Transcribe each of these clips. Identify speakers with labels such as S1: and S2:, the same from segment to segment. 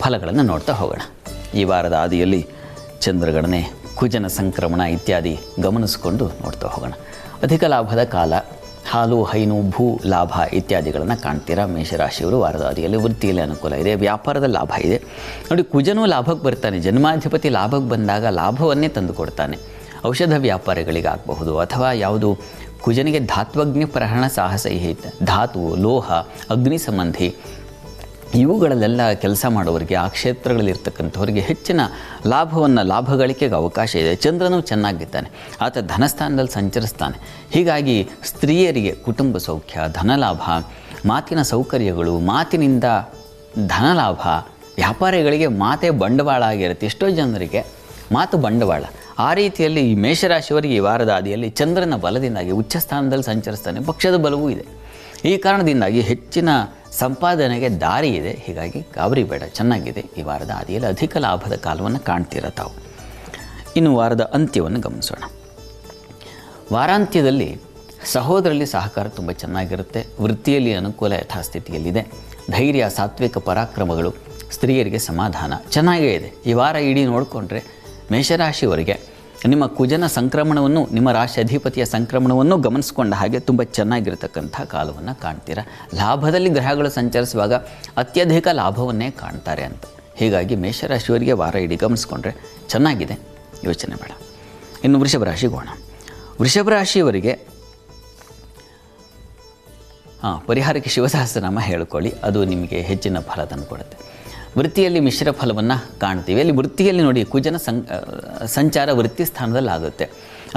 S1: ಫಲಗಳನ್ನು ನೋಡ್ತಾ ಹೋಗೋಣ. ಈ ವಾರದ ಆದಿಯಲ್ಲಿ ಚಂದ್ರಗಣನೆ, ಕುಜನ ಸಂಕ್ರಮಣ ಇತ್ಯಾದಿ ಗಮನಿಸಿಕೊಂಡು ನೋಡ್ತಾ ಹೋಗೋಣ. ಅಧಿಕ ಲಾಭದ ಕಾಲ, ಹಾಲು, ಹೈನು, ಭೂ ಲಾಭ ಇತ್ಯಾದಿಗಳನ್ನು ಕಾಣ್ತೀರಾ. ಮೇಷರಾಶಿಯವರು ವಾರದ ಆದಿಯಲ್ಲಿ ವೃತ್ತಿಯಲ್ಲಿ ಅನುಕೂಲ ಇದೆ, ವ್ಯಾಪಾರದ ಲಾಭ ಇದೆ. ನೋಡಿ, ಕುಜನೂ ಲಾಭಕ್ಕೆ ಬರ್ತಾನೆ. ಜನ್ಮಾಧಿಪತಿ ಲಾಭಕ್ಕೆ ಬಂದಾಗ ಲಾಭವನ್ನೇ ತಂದು ಕೊಡ್ತಾನೆ. ಔಷಧ ವ್ಯಾಪಾರಿಗಳಿಗಾಗಬಹುದು, ಅಥವಾ ಯಾವುದು ಕುಜನಿಗೆ ಧಾತ್ವಗ್ನಿ ಪ್ರಹರಣ ಸಾಹಸ ಧಾತು, ಲೋಹ, ಅಗ್ನಿ ಸಂಬಂಧಿ ಇವುಗಳಲ್ಲೆಲ್ಲ ಕೆಲಸ ಮಾಡೋರಿಗೆ, ಆ ಕ್ಷೇತ್ರಗಳಲ್ಲಿರ್ತಕ್ಕಂಥವ್ರಿಗೆ ಹೆಚ್ಚಿನ ಲಾಭ ಗಳಿಕೆಗೆ ಅವಕಾಶ ಇದೆ. ಚಂದ್ರನೂ ಚೆನ್ನಾಗಿದ್ದಾನೆ, ಆತ ಧನಸ್ಥಾನದಲ್ಲಿ ಸಂಚರಿಸ್ತಾನೆ. ಹೀಗಾಗಿ ಸ್ತ್ರೀಯರಿಗೆ ಕುಟುಂಬ ಸೌಖ್ಯ, ಧನಲಾಭ, ಮಾತಿನ ಸೌಕರ್ಯಗಳು, ಮಾತಿನಿಂದ ಧನಲಾಭ. ವ್ಯಾಪಾರಿಗಳಿಗೆ ಮಾತೇ ಬಂಡವಾಳ ಆಗಿರುತ್ತೆ. ಎಷ್ಟೋ ಜನರಿಗೆ ಮಾತು ಬಂಡವಾಳ. ಆ ರೀತಿಯಲ್ಲಿ ಈ ಮೇಷರಾಶಿಯವರಿಗೆ ಈ ವಾರದ ಆದಿಯಲ್ಲಿ ಚಂದ್ರನ ಬಲದಿಂದಾಗಿ ಉಚ್ಚ ಸ್ಥಾನದಲ್ಲಿ ಸಂಚರಿಸ್ತಾನೆ. ಪಕ್ಷದ ಬಲವೂ ಇದೆ. ಈ ಕಾರಣದಿಂದಾಗಿ ಹೆಚ್ಚಿನ ಸಂಪಾದನೆಗೆ ದಾರಿ ಇದೆ. ಹೀಗಾಗಿ ಗಾಬರಿ ಬೇಡ, ಚೆನ್ನಾಗಿದೆ. ಈ ವಾರದ ಆದಿಯಲ್ಲಿ ಅಧಿಕ ಲಾಭದ ಕಾಲವನ್ನು ಕಾಣ್ತೀರ ತಾವು. ಇನ್ನು ವಾರದ ಅಂತ್ಯವನ್ನು ಗಮನಿಸೋಣ. ವಾರಾಂತ್ಯದಲ್ಲಿ ಸಹೋದರಲ್ಲಿ ಸಹಕಾರ ತುಂಬ ಚೆನ್ನಾಗಿರುತ್ತೆ. ವೃತ್ತಿಯಲ್ಲಿ ಅನುಕೂಲ ಯಥಾಸ್ಥಿತಿಯಲ್ಲಿದೆ. ಧೈರ್ಯ, ಸಾತ್ವಿಕ ಪರಾಕ್ರಮಗಳು, ಸ್ತ್ರೀಯರಿಗೆ ಸಮಾಧಾನ ಚೆನ್ನಾಗೇ ಇದೆ. ಈ ವಾರ ಇಡೀ ನೋಡಿಕೊಂಡ್ರೆ ಮೇಷರಾಶಿಯವರಿಗೆ ನಿಮ್ಮ ಕುಜನ ಸಂಕ್ರಮಣವನ್ನು, ನಿಮ್ಮ ರಾಶಿ ಅಧಿಪತಿಯ ಸಂಕ್ರಮಣವನ್ನು ಗಮನಿಸ್ಕೊಂಡ ಹಾಗೆ ತುಂಬ ಚೆನ್ನಾಗಿರ್ತಕ್ಕಂಥ ಕಾಲವನ್ನು ಕಾಣ್ತೀರ. ಲಾಭದಲ್ಲಿ ಗ್ರಹಗಳು ಸಂಚರಿಸುವಾಗ ಅತ್ಯಧಿಕ ಲಾಭವನ್ನೇ ಕಾಣ್ತಾರೆ ಅಂತ. ಹೀಗಾಗಿ ಮೇಷರಾಶಿಯವರಿಗೆ ವಾರ ಇಡೀ ಗಮನಿಸ್ಕೊಂಡ್ರೆ ಚೆನ್ನಾಗಿದೆ, ಯೋಚನೆ ಬೇಡ. ಇನ್ನು ವೃಷಭ ರಾಶಿಗೆ ಹೋಗೋಣ. ವೃಷಭ ರಾಶಿಯವರಿಗೆ ಪರಿಹಾರಕ್ಕೆ ಶಿವಸಹಸ್ರನಾಮ ಹೇಳ್ಕೊಳ್ಳಿ, ಅದು ನಿಮಗೆ ಹೆಚ್ಚಿನ ಫಲ ತಂದುಕೊಡುತ್ತೆ. ವೃತ್ತಿಯಲ್ಲಿ ಮಿಶ್ರ ಫಲವನ್ನು ಕಾಣ್ತೀವಿ. ಅಲ್ಲಿ ವೃತ್ತಿಯಲ್ಲಿ ನೋಡಿ, ಕುಜನ ಸಂಚಾರ ವೃತ್ತಿ ಸ್ಥಾನದಲ್ಲಿ ಆಗುತ್ತೆ.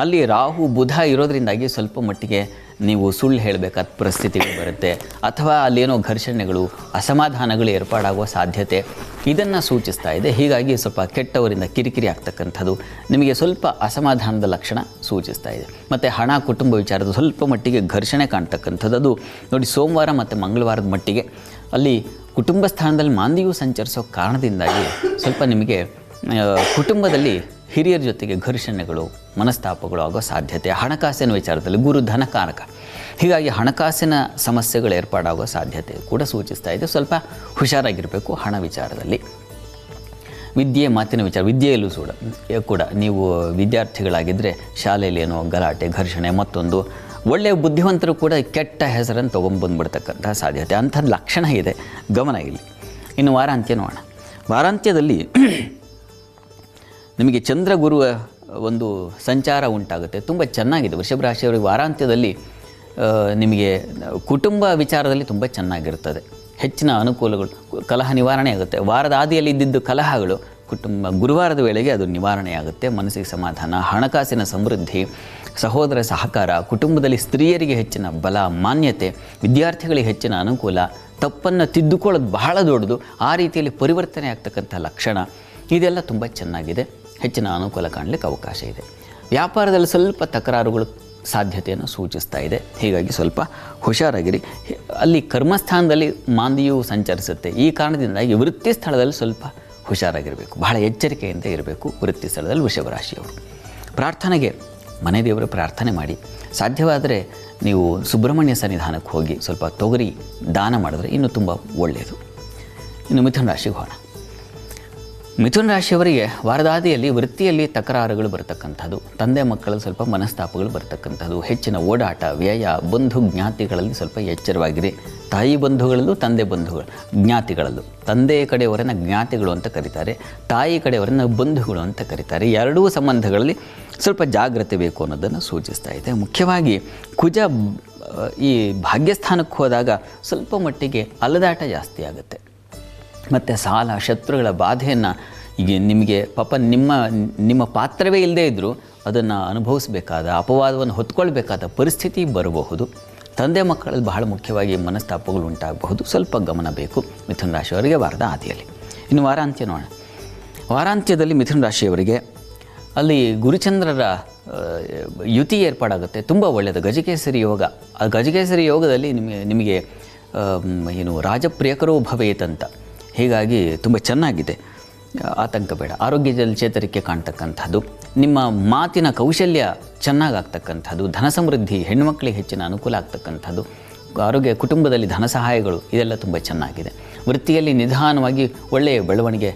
S1: ಅಲ್ಲಿ ರಾಹು, ಬುಧ ಇರೋದ್ರಿಂದಾಗಿ ಸ್ವಲ್ಪ ಮಟ್ಟಿಗೆ ನೀವು ಸುಳ್ಳು ಹೇಳಬೇಕಾದ ಪರಿಸ್ಥಿತಿಗಳು ಬರುತ್ತೆ, ಅಥವಾ ಅಲ್ಲೇನೋ ಘರ್ಷಣೆಗಳು, ಅಸಮಾಧಾನಗಳು ಏರ್ಪಾಡಾಗುವ ಸಾಧ್ಯತೆ ಇದನ್ನು ಸೂಚಿಸ್ತಾ ಇದೆ. ಹೀಗಾಗಿ ಸ್ವಲ್ಪ ಕೆಟ್ಟವರಿಂದ ಕಿರಿಕಿರಿ ಆಗ್ತಕ್ಕಂಥದ್ದು, ನಿಮಗೆ ಸ್ವಲ್ಪ ಅಸಮಾಧಾನದ ಲಕ್ಷಣ ಸೂಚಿಸ್ತಾ ಇದೆ. ಮತ್ತು ಹಣ, ಕುಟುಂಬ ವಿಚಾರದ ಸ್ವಲ್ಪ ಮಟ್ಟಿಗೆ ಘರ್ಷಣೆ ಕಾಣ್ತಕ್ಕಂಥದ್ದು. ಅದು ನೋಡಿ, ಸೋಮವಾರ ಮತ್ತು ಮಂಗಳವಾರದ ಮಟ್ಟಿಗೆ ಅಲ್ಲಿ ಕುಟುಂಬ ಸ್ಥಾನದಲ್ಲಿ ಮಾಂದಿಯು ಸಂಚರಿಸೋ ಕಾರಣದಿಂದಾಗಿ ಸ್ವಲ್ಪ ನಿಮಗೆ ಕುಟುಂಬದಲ್ಲಿ ಹಿರಿಯರ ಜೊತೆಗೆ ಘರ್ಷಣೆಗಳು, ಮನಸ್ತಾಪಗಳು ಆಗೋ ಸಾಧ್ಯತೆ. ಹಣಕಾಸಿನ ವಿಚಾರದಲ್ಲಿ ಗುರು ಧನಕಾರಕ, ಹೀಗಾಗಿ ಹಣಕಾಸಿನ ಸಮಸ್ಯೆಗಳು ಏರ್ಪಾಡಾಗೋ ಸಾಧ್ಯತೆ ಕೂಡ ಸೂಚಿಸ್ತಾ ಇದೆ. ಸ್ವಲ್ಪ ಹುಷಾರಾಗಿರಬೇಕು ಹಣ ವಿಚಾರದಲ್ಲಿ. ವಿದ್ಯೆ, ಮಾತಿನ ವಿಚಾರ, ವಿದ್ಯೆಯಲ್ಲೂ ಕೂಡ ನೀವು ವಿದ್ಯಾರ್ಥಿಗಳಾಗಿದ್ದರೆ ಶಾಲೆಯಲ್ಲಿ ಏನೋ ಗಲಾಟೆ, ಘರ್ಷಣೆ, ಮತ್ತೊಂದು ಒಳ್ಳೆಯ ಬುದ್ಧಿವಂತರು ಕೂಡ ಕೆಟ್ಟ ಹೆಸರನ್ನು ತೊಗೊಂಡ್ಬಂದ್ಬಿಡ್ತಕ್ಕಂಥ ಸಾಧ್ಯತೆ, ಅಂಥದ್ದು ಲಕ್ಷಣ ಇದೆ, ಗಮನ ಇಲ್ಲಿ. ಇನ್ನು ವಾರಾಂತ್ಯ ನೋಡೋಣ. ವಾರಾಂತ್ಯದಲ್ಲಿ ನಿಮಗೆ ಚಂದ್ರ ಗುರುವ ಒಂದು ಸಂಚಾರ ಉಂಟಾಗುತ್ತೆ, ತುಂಬ ಚೆನ್ನಾಗಿದೆ. ವೃಷಭ ರಾಶಿಯವರಿಗೆ ವಾರಾಂತ್ಯದಲ್ಲಿ ನಿಮಗೆ ಕುಟುಂಬ ವಿಚಾರದಲ್ಲಿ ತುಂಬ ಚೆನ್ನಾಗಿರ್ತದೆ, ಹೆಚ್ಚಿನ ಅನುಕೂಲಗಳು, ಕಲಹ ನಿವಾರಣೆ ಆಗುತ್ತೆ. ವಾರದ ಆದಿಯಲ್ಲಿ ಇದ್ದಿದ್ದು ಕಲಹಗಳು ಗುರುವಾರದ ವೇಳೆಗೆ ಅದು ನಿವಾರಣೆ ಆಗುತ್ತೆ. ಮನಸ್ಸಿಗೆ ಸಮಾಧಾನ, ಹಣಕಾಸಿನ ಸಮೃದ್ಧಿ, ಸಹೋದರ ಸಹಕಾರ, ಕುಟುಂಬದಲ್ಲಿ ಸ್ತ್ರೀಯರಿಗೆ ಹೆಚ್ಚಿನ ಬಲ, ಮಾನ್ಯತೆ, ವಿದ್ಯಾರ್ಥಿಗಳಿಗೆ ಹೆಚ್ಚಿನ ಅನುಕೂಲ, ತಪ್ಪನ್ನು ತಿದ್ದುಕೊಳ್ಳೋದು ಬಹಳ ದೊಡ್ಡದು, ಆ ರೀತಿಯಲ್ಲಿ ಪರಿವರ್ತನೆ ಆಗ್ತಕ್ಕಂಥ ಲಕ್ಷಣ ಇದೆಲ್ಲ ತುಂಬ ಚೆನ್ನಾಗಿದೆ. ಹೆಚ್ಚಿನ ಅನುಕೂಲ ಕಾಣಲಿಕ್ಕೆ ಅವಕಾಶ ಇದೆ. ವ್ಯಾಪಾರದಲ್ಲಿ ಸ್ವಲ್ಪ ತಕರಾರುಗಳು ಸಾಧ್ಯತೆಯನ್ನು ಸೂಚಿಸ್ತಾ ಇದೆ. ಹೀಗಾಗಿ ಸ್ವಲ್ಪ ಹುಷಾರಾಗಿರಿ. ಅಲ್ಲಿ ಕರ್ಮಸ್ಥಾನದಲ್ಲಿ ಮಾಂದಿಯು ಸಂಚರಿಸುತ್ತೆ. ಈ ಕಾರಣದಿಂದಾಗಿ ವೃತ್ತಿ ಸ್ಥಳದಲ್ಲಿ ಸ್ವಲ್ಪ ಹುಷಾರಾಗಿರಬೇಕು, ಬಹಳ ಎಚ್ಚರಿಕೆಯಿಂದ ಇರಬೇಕು ವೃತ್ತಿ ಸ್ಥಳದಲ್ಲಿ ವೃಷಭ ರಾಶಿಯವರು. ಪ್ರಾರ್ಥನೆಗೆ ಮನೆ ದೇವರ ಪ್ರಾರ್ಥನೆ ಮಾಡಿ. ಸಾಧ್ಯವಾದರೆ ನೀವು ಸುಬ್ರಹ್ಮಣ್ಯ ಸನ್ನಿಧಾನಕ್ಕೆ ಹೋಗಿ ಸ್ವಲ್ಪ ತೊಗರಿ ದಾನ ಮಾಡಿದ್ರೆ ಇನ್ನೂ ತುಂಬ ಒಳ್ಳೆಯದು. ಇನ್ನು ಮಿಥುನ ರಾಶಿಗೆ ಹೋಗೋಣ. ಮಿಥುನ ರಾಶಿಯವರಿಗೆ ವಾರದಾದಿಯಲ್ಲಿ ವೃತ್ತಿಯಲ್ಲಿ ತಕರಾರುಗಳು ಬರ್ತಕ್ಕಂಥದ್ದು, ತಂದೆ ಮಕ್ಕಳಲ್ಲಿ ಸ್ವಲ್ಪ ಮನಸ್ತಾಪಗಳು ಬರ್ತಕ್ಕಂಥದ್ದು, ಹೆಚ್ಚಿನ ಓಡಾಟ, ವ್ಯಯ, ಬಂಧು ಜ್ಞಾತಿಗಳಲ್ಲಿ ಸ್ವಲ್ಪ ಎಚ್ಚರವಾಗಿರಿ. ತಾಯಿ ಬಂಧುಗಳಲ್ಲೂ, ತಂದೆ ಬಂಧುಗಳು, ಜ್ಞಾತಿಗಳಲ್ಲೂ. ತಂದೆ ಕಡೆಯವರನ್ನು ಜ್ಞಾತಿಗಳು ಅಂತ ಕರೀತಾರೆ, ತಾಯಿ ಕಡೆಯವರನ್ನು ಬಂಧುಗಳು ಅಂತ ಕರೀತಾರೆ. ಎರಡೂ ಸಂಬಂಧಗಳಲ್ಲಿ ಸ್ವಲ್ಪ ಜಾಗ್ರತೆ ಬೇಕು ಅನ್ನೋದನ್ನು ಸೂಚಿಸ್ತಾ ಇದೆ. ಮುಖ್ಯವಾಗಿ ಕುಜ ಈ ಭಾಗ್ಯಸ್ಥಾನಕ್ಕೆ ಹೋದಾಗ ಸ್ವಲ್ಪ ಮಟ್ಟಿಗೆ ಅಲದಾಟ ಜಾಸ್ತಿ ಆಗುತ್ತೆ. ಮತ್ತು ಸಾಲ, ಶತ್ರುಗಳ ಬಾಧೆಯನ್ನು ಈಗ ನಿಮಗೆ ಪಾಪ ನಿಮ್ಮ ಪಾತ್ರವೇ ಇಲ್ಲದೇ ಇದ್ದರೂ ಅದನ್ನು ಅನುಭವಿಸಬೇಕಾದ, ಅಪವಾದವನ್ನು ಹೊತ್ಕೊಳ್ಬೇಕಾದ ಪರಿಸ್ಥಿತಿ ಬರಬಹುದು. ತಂದೆ ಮಕ್ಕಳಲ್ಲಿ ಬಹಳ ಮುಖ್ಯವಾಗಿ ಮನಸ್ತಾಪಗಳು ಉಂಟಾಗಬಹುದು. ಸ್ವಲ್ಪ ಗಮನ ಬೇಕು ಮಿಥುನ ರಾಶಿಯವರಿಗೆ ವಾರದ ಆದಿಯಲ್ಲಿ. ಇನ್ನು ವಾರಾಂತ್ಯ ನೋಡೋಣ. ವಾರಾಂತ್ಯದಲ್ಲಿ ಮಿಥುನ ರಾಶಿಯವರಿಗೆ ಅಲ್ಲಿ ಗುರುಚಂದ್ರರ ಯುತಿ ಏರ್ಪಾಡಾಗುತ್ತೆ, ತುಂಬ ಒಳ್ಳೆಯದು. ಗಜಕೇಸರಿ ಯೋಗ. ಆ ಗಜಕೇಸರಿ ಯೋಗದಲ್ಲಿ ನಿಮಗೆ ಏನು ರಾಜಪ್ರಿಯಕರೋ ಭವೇತ್ ಅಂತ. ಹೀಗಾಗಿ ತುಂಬ ಚೆನ್ನಾಗಿದೆ, ಆತಂಕ ಬೇಡ. ಆರೋಗ್ಯದಲ್ಲಿ ಚೇತರಿಕೆ ಕಾಣ್ತಕ್ಕಂಥದ್ದು, ನಿಮ್ಮ ಮಾತಿನ ಕೌಶಲ್ಯ ಚೆನ್ನಾಗಾಗ್ತಕ್ಕಂಥದ್ದು, ಧನ ಸಮೃದ್ಧಿ, ಹೆಣ್ಣುಮಕ್ಕಳಿಗೆ ಹೆಚ್ಚಿನ ಅನುಕೂಲ ಆಗ್ತಕ್ಕಂಥದ್ದು, ಆರೋಗ್ಯ, ಕುಟುಂಬದಲ್ಲಿ ಧನ ಸಹಾಯಗಳು ಇದೆಲ್ಲ ತುಂಬ ಚೆನ್ನಾಗಿದೆ. ವೃತ್ತಿಯಲ್ಲಿ ನಿಧಾನವಾಗಿ ಒಳ್ಳೆಯ ಬೆಳವಣಿಗೆ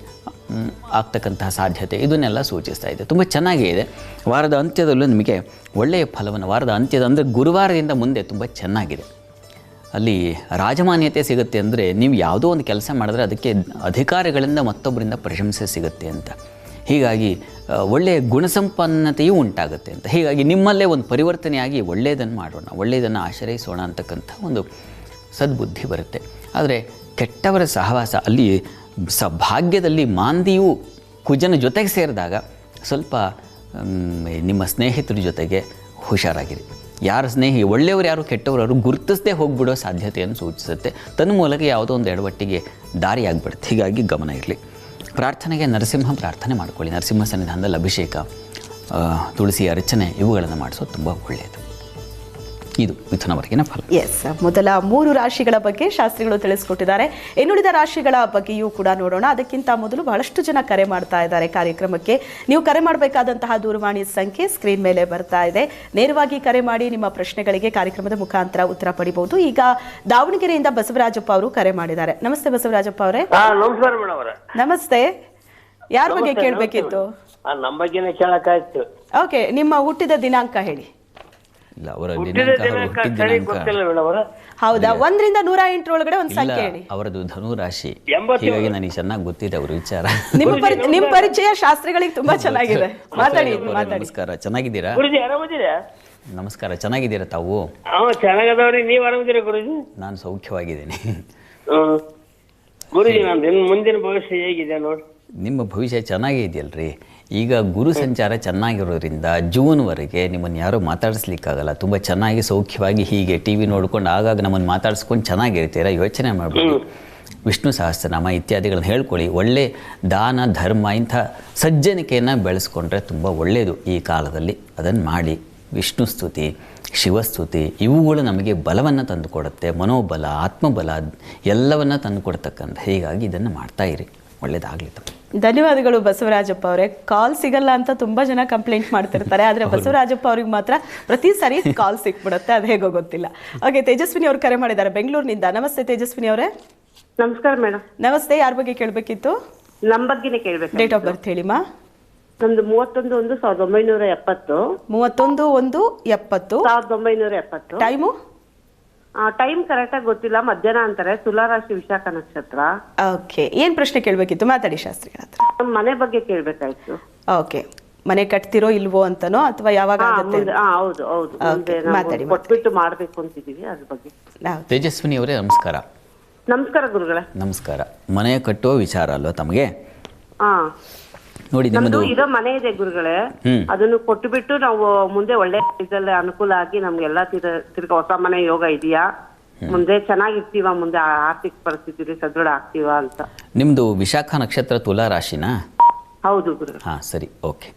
S1: ಆಗ್ತಕ್ಕಂತಹ ಸಾಧ್ಯತೆ ಇದನ್ನೆಲ್ಲ ಸೂಚಿಸ್ತಾ ಇದೆ. ತುಂಬ ಚೆನ್ನಾಗೇ ಇದೆ. ವಾರದ ಅಂತ್ಯದಲ್ಲೂ ನಿಮಗೆ ಒಳ್ಳೆಯ ಫಲವನ್ನು, ವಾರದ ಅಂತ್ಯದ ಅಂದರೆ ಗುರುವಾರದಿಂದ ಮುಂದೆ ತುಂಬ ಚೆನ್ನಾಗಿದೆ. ಅಲ್ಲಿ ರಾಜಮಾನ್ಯತೆ ಸಿಗುತ್ತೆ ಅಂದರೆ ನೀವು ಯಾವುದೋ ಒಂದು ಕೆಲಸ ಮಾಡಿದ್ರೆ ಅದಕ್ಕೆ ಅಧಿಕಾರಿಗಳಿಂದ ಮತ್ತೊಬ್ಬರಿಂದ ಪ್ರಶಂಸೆ ಸಿಗುತ್ತೆ ಅಂತ. ಹೀಗಾಗಿ ಒಳ್ಳೆಯ ಗುಣಸಂಪನ್ನತೆಯೂ ಉಂಟಾಗುತ್ತೆ ಅಂತ. ಹೀಗಾಗಿ ನಿಮ್ಮಲ್ಲೇ ಒಂದು ಪರಿವರ್ತನೆಯಾಗಿ ಒಳ್ಳೆಯದನ್ನು ಮಾಡೋಣ, ಒಳ್ಳೆಯದನ್ನು ಆಶ್ರಯಿಸೋಣ ಅಂತಕ್ಕಂಥ ಒಂದು ಸದ್ಬುದ್ಧಿ ಬರುತ್ತೆ. ಆದರೆ ಕೆಟ್ಟವರ ಸಹವಾಸ, ಅಲ್ಲಿ ಭಾಗ್ಯದಲ್ಲಿ ಮಾಂದಿಯೂ ಕುಜನ ಜೊತೆಗೆ ಸೇರಿದಾಗ ಸ್ವಲ್ಪ ನಿಮ್ಮ ಸ್ನೇಹಿತರ ಜೊತೆಗೆ ಹುಷಾರಾಗಿರಿ. ಯಾರ ಸ್ನೇಹಿ ಒಳ್ಳೆಯವರು ಯಾರು ಕೆಟ್ಟವರು ಯಾರು ಗುರುತಿಸದೆ ಹೋಗಿಬಿಡೋ ಸಾಧ್ಯತೆಯನ್ನು ಸೂಚಿಸುತ್ತೆ. ತನ್ನ ಮೂಲಕ ಯಾವುದೋ ಒಂದು ಎಡವಟ್ಟಿಗೆ ದಾರಿಯಾಗಿಬಿಡುತ್ತೆ. ಹೀಗಾಗಿ ಗಮನ ಇರಲಿ. ಪ್ರಾರ್ಥನೆಗೆ ನರಸಿಂಹ ಪ್ರಾರ್ಥನೆ ಮಾಡ್ಕೊಳ್ಳಿ. ನರಸಿಂಹ ಸನ್ನಿಧಾನದಲ್ಲಿ ಅಭಿಷೇಕ, ತುಳಸಿ ಅರ್ಚನೆ ಇವುಗಳನ್ನು ಮಾಡಿಸೋದು ತುಂಬ ಒಳ್ಳೆಯದು. ಇದು ಮಿಥುನವರೆಗಿನ ಫಲ.
S2: ಎಸ್, ಮೊದಲ 3 ರಾಶಿಗಳ ಬಗ್ಗೆ ಶಾಸ್ತ್ರಿಗಳು ತಿಳಿಸ್ಕೊಟ್ಟಿದ್ದಾರೆ. ಇನ್ನುಳಿದ ರಾಶಿಗಳ ಬಗ್ಗೆಯೂ ಕೂಡ ನೋಡೋಣ. ಅದಕ್ಕಿಂತ ಮೊದಲು ಬಹಳಷ್ಟು ಜನ ಕರೆ ಮಾಡ್ತಾ ಇದ್ದಾರೆ ಕಾರ್ಯಕ್ರಮಕ್ಕೆ. ನೀವು ಕರೆ ಮಾಡಬೇಕಾದಂತಹ ದೂರವಾಣಿ ಸಂಖ್ಯೆ ಸ್ಕ್ರೀನ್ ಮೇಲೆ ಬರ್ತಾ ಇದೆ. ನೇರವಾಗಿ ಕರೆ ಮಾಡಿ ನಿಮ್ಮ ಪ್ರಶ್ನೆಗಳಿಗೆ ಕಾರ್ಯಕ್ರಮದ ಮುಖಾಂತರ ಉತ್ತರ ಪಡಿಬಹುದು. ಈಗ ದಾವಣಗೆರೆಯಿಂದ ಬಸವರಾಜಪ್ಪ ಅವರು ಕರೆ ಮಾಡಿದ್ದಾರೆ. ನಮಸ್ತೆ ಬಸವರಾಜಪ್ಪ ಅವರೇ.
S3: ನಮಸ್ಕಾರ ಮೇಡಮ್ ಅವರೇ.
S2: ನಮಸ್ತೆ. ಯಾರ ಬಗ್ಗೆ ಕೇಳಬೇಕಿತ್ತು?
S3: ನಮ್ಮ ಬಗ್ಗೆನೇ ಕೇಳಕ್ಕಾಯ್ತು.
S2: ಓಕೆ, ನಿಮ್ಮ ಹುಟ್ಟಿದ ದಿನಾಂಕ ಹೇಳಿ.
S1: ಇಲ್ಲ, ಅವರ
S2: ಹೌದಾ? 1 ರಿಂದ 108 ಒಳಗಡೆ ಒಂದು ಸಂಖ್ಯೆ ಹೇಳಿ.
S1: ಅವರದು ಧನು ರಾಶಿ, ಹೀಗಾಗಿ ನನಗೆ ಚೆನ್ನಾಗಿ ಗೊತ್ತಿದೆ ಅವ್ರ ವಿಚಾರ.
S2: ನಿಮ್ಮ ಪರಿಚಯ ಶಾಸ್ತ್ರಿಗಳಿಗೆ ತುಂಬಾ ಚೆನ್ನಾಗಿದೆ. ಮಾತಾಡಿ.
S1: ನಮಸ್ಕಾರ, ಚೆನ್ನಾಗಿದ್ದೀರಾ?
S3: ಗುರುಜಿ ಆರಾಮದಿರಾ?
S1: ನಮಸ್ಕಾರ, ಚೆನ್ನಾಗಿದ್ದೀರಾ ತಾವು?
S3: ಚೆನ್ನಾಗದವ್ರಿ. ನೀವ್ ಆರಾಮದಿರಾ ಗುರುಜಿ?
S1: ನಾನು ಸೌಖ್ಯವಾಗಿದ್ದೀನಿ.
S3: ಗುರುಜಿ, ನಂದು ಮುಂದಿನ ಭವಿಷ್ಯ ಹೇಗಿದೆ ನೋಡಿ?
S1: ನಿಮ್ಮ ಭವಿಷ್ಯ ಚೆನ್ನಾಗೇ ಇದೆಯಲ್ರಿ. ಈಗ ಗುರು ಸಂಚಾರ ಚೆನ್ನಾಗಿರೋದ್ರಿಂದ ಜೂನ್ವರೆಗೆ ನಿಮ್ಮನ್ನು ಯಾರೂ ಮಾತಾಡಿಸ್ಲಿಕ್ಕಾಗಲ್ಲ. ತುಂಬ ಚೆನ್ನಾಗಿ ಸೌಖ್ಯವಾಗಿ ಹೀಗೆ ಟಿ ವಿ ನೋಡ್ಕೊಂಡು ಆಗಾಗ ನಮ್ಮನ್ನು ಮಾತಾಡಿಸ್ಕೊಂಡು ಚೆನ್ನಾಗಿರ್ತೀರ. ಯೋಚನೆ ಮಾಡಬೇಡಿ. ವಿಷ್ಣು ಸಹಸ್ರನಾಮ ಇತ್ಯಾದಿಗಳನ್ನು ಹೇಳ್ಕೊಳ್ಳಿ. ಒಳ್ಳೆ ದಾನ ಧರ್ಮ ಇಂಥ ಸಜ್ಜನಿಕೆಯನ್ನು ಬೆಳೆಸ್ಕೊಂಡ್ರೆ ತುಂಬ ಒಳ್ಳೆಯದು ಈ ಕಾಲದಲ್ಲಿ. ಅದನ್ನು ಮಾಡಿ. ವಿಷ್ಣು ಸ್ತುತಿ, ಶಿವಸ್ತುತಿ ಇವುಗಳು ನಮಗೆ ಬಲವನ್ನು ತಂದುಕೊಡುತ್ತೆ. ಮನೋಬಲ, ಆತ್ಮಬಲ ಎಲ್ಲವನ್ನು ತಂದುಕೊಡ್ತಕ್ಕಂಥ. ಹೀಗಾಗಿ ಇದನ್ನು ಮಾಡ್ತಾಯಿರಿ. ಒಳ್ಳೆಯದಾಗಲಿ.
S2: ಧನ್ಯವಾದಗಳು ಬಸವರಾಜಪ್ಪ ಅವರೇ. ಕಾಲ್ ಸಿಗಲ್ಲ ಅಂತ ತುಂಬಾ ಜನ ಕಂಪ್ಲೇಂಟ್ ಮಾಡ್ತಿರ್ತಾರೆ, ಆದ್ರೆ ಬಸವರಾಜಪ್ಪ ಅವ್ರಿಗೆ ಮಾತ್ರ ಪ್ರತಿ ಸಾರಿ ಕಾಲ್ ಸಿಕ್ಬಿಡುತ್ತೆ. ಅದು ಹೇಗೋ ಗೊತ್ತಿಲ್ಲ. ಓಕೆ, ತೇಜಸ್ವಿನಿ ಅವರು ಕರೆ ಮಾಡಿದ್ದಾರೆ ಬೆಂಗಳೂರಿನಿಂದ. ನಮಸ್ತೆ ತೇಜಸ್ವಿನಿ ಅವರೇ.
S4: ನಮಸ್ಕಾರ ಮೇಡಮ್.
S2: ನಮಸ್ತೆ. ಯಾರ ಬಗ್ಗೆ ಕೇಳಬೇಕಿತ್ತು?
S4: ನಮ್ಮ ಬಗ್ಗೆನೇ ಕೇಳಬೇಕು.
S2: ಡೇಟ್ ಆಫ್ ಬರ್ತ್ ಹೇಳಿಮಾ.
S4: ನಮ್ದು 31/1/1970.
S2: 31/1/70.
S4: 1970.
S2: ಟೈಮು?
S4: ಟೈಮ್ ಕರೆಕ್ಟ್ ಆಗಿ ಗೊತ್ತಿಲ್ಲ. ಮಧ್ಯಾಹ್ನ ಅಂತಾರೆ. ತುಲಾರಾಶಿ, ವಿಶಾಖ ನಕ್ಷತ್ರ.
S2: ಓಕೆ, ಏನ್ ಪ್ರಶ್ನೆ ಕೇಳಬೇಕಿತ್ತು? ಮಾತಾಡಿ ಶಾಸ್ತ್ರಿಗಳ ಹತ್ರ.
S4: ನಮ್ಮ ಮನೆ ಬಗ್ಗೆ ಕೇಳಬೇಕಾಯ್ತು.
S2: ಓಕೆ, ಮನೆ ಕಟ್ತಿರೋ ಇಲ್ವೋ ಅಂತನೋ ಅಥವಾ ಯಾವಾಗ ಆಗುತ್ತೆ?
S4: ಹೌದು ಹೌದು, ಮಾತಾಡಿ. ಕೊಟ್ಬಿಟ್ಟು ಮಾಡ್ಬೇಕು ಅಂತಿದೀವಿ, ಅದ್ರ ಬಗ್ಗೆ.
S1: ತೇಜಸ್ವಿನಿ ಅವರೇ ನಮಸ್ಕಾರ.
S4: ನಮಸ್ಕಾರ ಗುರುಗಳೇ.
S1: ನಮಸ್ಕಾರ. ಮನೆ ಕಟ್ಟುವ ವಿಚಾರ ಅಲ್ವಾ ತಮಗೆ? ನೋಡಿ,
S4: ನಮ್ದು ಇರೋ ಮನೆ ಇದೆ ಗುರುಗಳೇ. ಅದನ್ನು ಕೊಟ್ಟುಬಿಟ್ಟು ನಾವು ಮುಂದೆ ಒಳ್ಳೆ ಇದರಲ್ಲಿ ಅನುಕೂಲ ಆಗಿ ನಮ್ಗೆಲ್ಲ ತಿರ್ಗ ಹೊಸ ಮನೆ ಯೋಗ ಇದೆಯಾ? ಮುಂದೆ ಚೆನ್ನಾಗಿರ್ತೀವ? ಮುಂದೆ ಆರ್ಥಿಕ ಪರಿಸ್ಥಿತಿ ಸದೃಢ ಆಗ್ತೀವ ಅಂತ.
S1: ನಿಮ್ದು ವಿಶಾಖ ನಕ್ಷತ್ರ ತುಲಾ ರಾಶಿನಾ?
S4: ಹೌದು ಗುರು.
S1: ಹಾಂ, ಸರಿ, ಓಕೆ.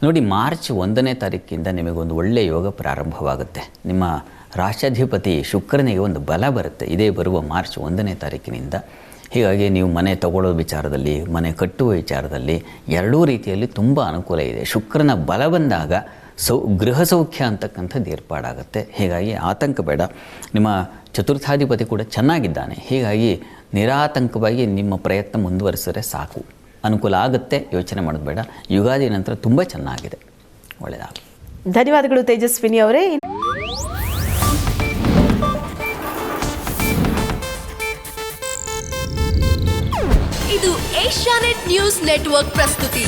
S1: ನೋಡಿ, ಮಾರ್ಚ್ 1ನೇ ತಾರೀಕಿಂದ ನಿಮಗೊಂದು ಒಳ್ಳೆಯ ಯೋಗ ಪ್ರಾರಂಭವಾಗುತ್ತೆ. ನಿಮ್ಮ ರಾಷ್ಟ್ರಾಧಿಪತಿ ಶುಕ್ರನಿಗೆ ಒಂದು ಬಲ ಬರುತ್ತೆ ಇದೇ ಬರುವ ಮಾರ್ಚ್ 1ನೇ ತಾರೀಕಿನಿಂದ. ಹೀಗಾಗಿ ನೀವು ಮನೆ ತಗೊಳ್ಳೋ ವಿಚಾರದಲ್ಲಿ, ಮನೆ ಕಟ್ಟುವ ವಿಚಾರದಲ್ಲಿ ಎರಡೂ ರೀತಿಯಲ್ಲಿ ತುಂಬ ಅನುಕೂಲ ಇದೆ. ಶುಕ್ರನ ಬಲ ಬಂದಾಗ ಗೃಹ ಸೌಖ್ಯ ಅಂತಕ್ಕಂಥದ್ದು ಏರ್ಪಾಡಾಗುತ್ತೆ. ಹೀಗಾಗಿ ಆತಂಕ ಬೇಡ. ನಿಮ್ಮ ಚತುರ್ಥಾಧಿಪತಿ ಕೂಡ ಚೆನ್ನಾಗಿದ್ದಾನೆ. ಹೀಗಾಗಿ ನಿರಾತಂಕವಾಗಿ ನಿಮ್ಮ ಪ್ರಯತ್ನ ಮುಂದುವರಿಸಿದ್ರೆ ಸಾಕು, ಅನುಕೂಲ ಆಗುತ್ತೆ. ಯೋಚನೆ ಮಾಡೋದು ಬೇಡ. ಯುಗಾದಿ ನಂತರ ತುಂಬ ಚೆನ್ನಾಗಿದೆ. ಒಳ್ಳೆಯದಾಗಲಿ.
S2: ಧನ್ಯವಾದಗಳು ತೇಜಸ್ವಿನಿ ಅವರೇ.
S5: ಇದು ಏಷ್ಯಾನೆಟ್ ನ್ಯೂಸ್ ನೆಟ್ವರ್ಕ್ ಪ್ರಸ್ತುತಿ.